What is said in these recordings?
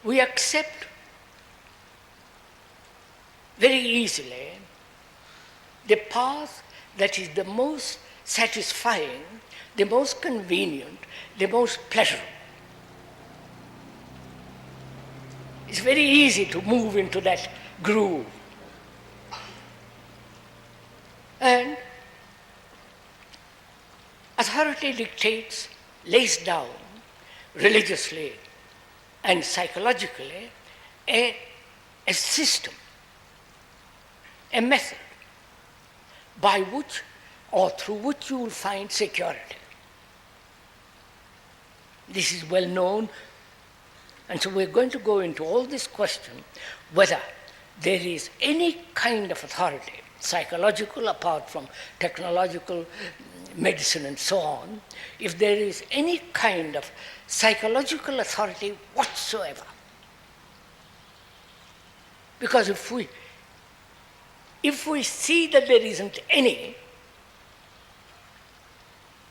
we accept very easily the path that is the most satisfying, the most convenient, the most pleasurable. It's very easy to move into that groove. And authority dictates, lays down religiously and psychologically a system, a method by which or through which you will find security. This is well known, and so we're going to go into all this question whether there is any kind of authority, psychological apart from technological, medicine and so on, if there is any kind of psychological authority whatsoever. Because if we see that there isn't any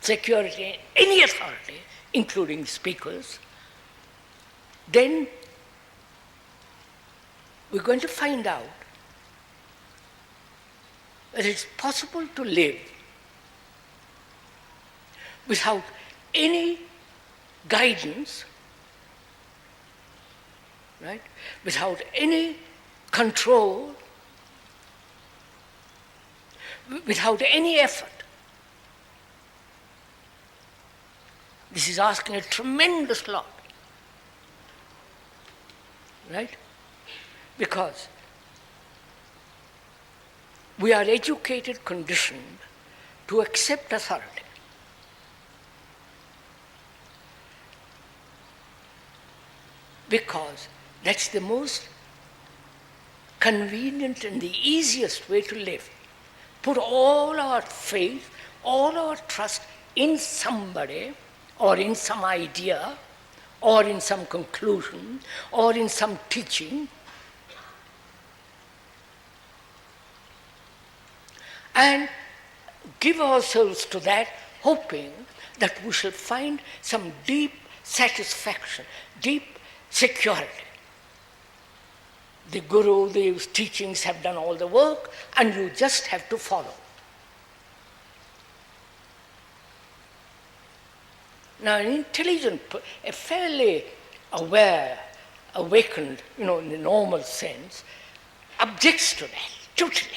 security, any authority, including speakers, then we're going to find out that it's possible to live without any guidance, right? Without any control, without any effort. This is asking a tremendous lot, right? Because we are educated, conditioned to accept authority. Because that's the most convenient and the easiest way to live. Put all our faith, all our trust in somebody or in some idea or in some conclusion or in some teaching, and give ourselves to that, hoping that we shall find some deep satisfaction, deep security. The Guru, these teachings have done all the work, and you just have to follow. Now, an intelligent, a fairly aware, awakened, in the normal sense, objects to that totally.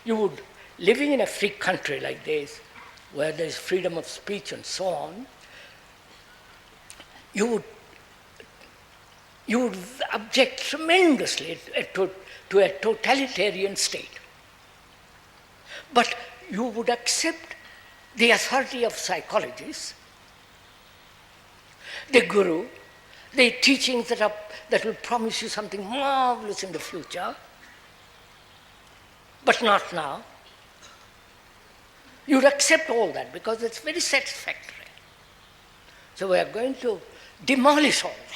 You would, living in a free country like this, where there is freedom of speech and so on, you would object tremendously to a totalitarian state. But you would accept the authority of psychologists, the Guru, the teachings that will promise you something marvelous in the future, but not now. You'd accept all that because it's very satisfactory. So we are going to demolish all that.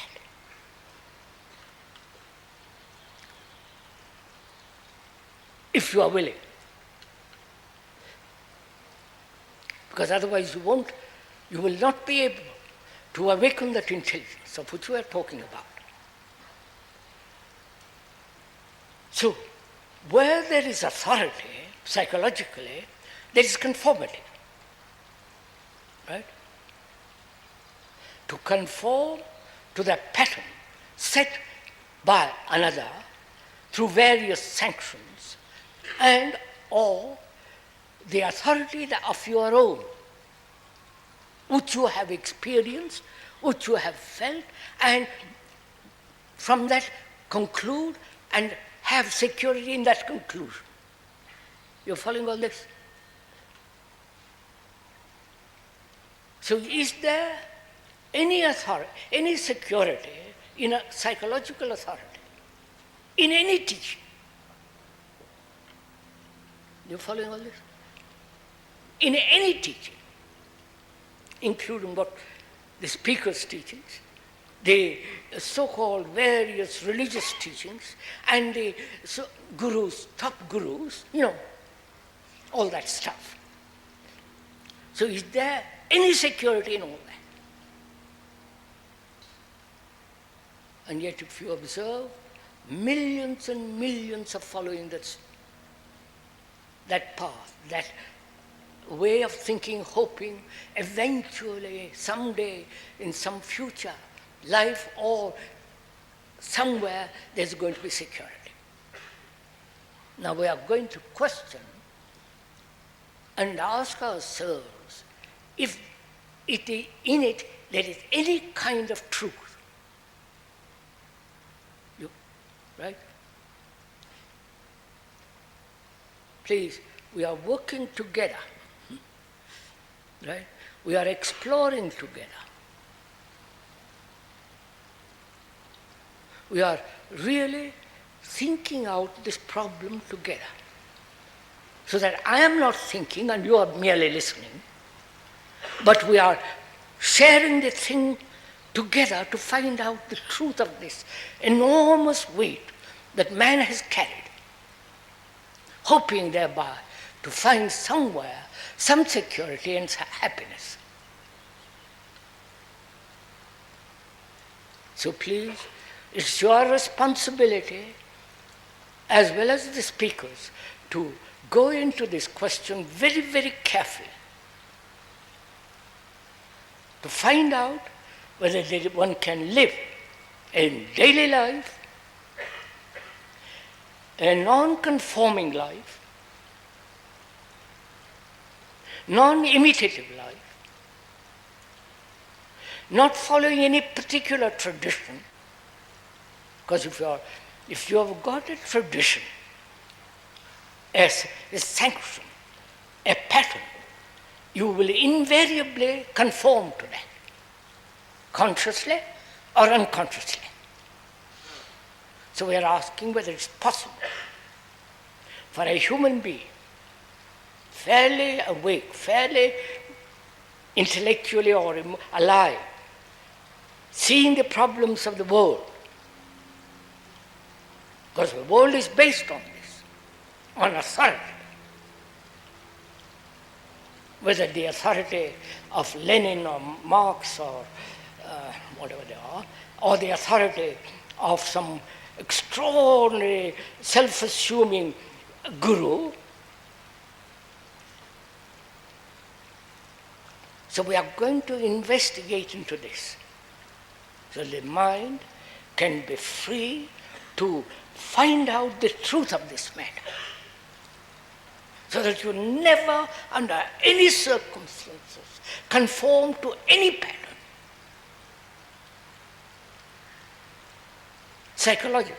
If you are willing. Because otherwise you will not be able to awaken that intelligence of which we are talking about. So, where there is authority, psychologically, there is conformity. Right? To conform to the pattern set by another through various sanctions and or the authority of your own, which you have experienced, which you have felt, and from that conclude and have security in that conclusion. You're following all this? So is there any authority, any security in a psychological authority, in any teaching? You're following all this? In any teaching, including what the speaker's teachings, the so-called various religious teachings, and the gurus, top gurus, all that stuff. So is there any security in all that? And yet if you observe, millions and millions are following that path, that way of thinking, hoping eventually, someday, in some future life or somewhere, there's going to be security. Now we are going to question and ask ourselves if in it there is any kind of truth. Right? Please, we are working together. Right? We are exploring together. We are really thinking out this problem together. So that I am not thinking and you are merely listening, but we are sharing the thing together to find out the truth of this enormous weight that man has carried, hoping thereby to find somewhere some security and happiness. So please, it's your responsibility, as well as the speakers, to go into this question very, very carefully, to find out whether one can live in daily life, a non-conforming life, non-imitative life, not following any particular tradition. Because if you have got a tradition, as a sanction, a pattern, you will invariably conform to that, consciously or unconsciously. So we are asking whether it's possible for a human being, fairly awake, fairly intellectually or alive, seeing the problems of the world, because the world is based on this, on authority. Whether the authority of Lenin or Marx or whatever they are, or the authority of some extraordinary self-assuming guru. So we are going to investigate into this. So the mind can be free to find out the truth of this matter. So that you never, under any circumstances, conform to any pattern. Psychologically.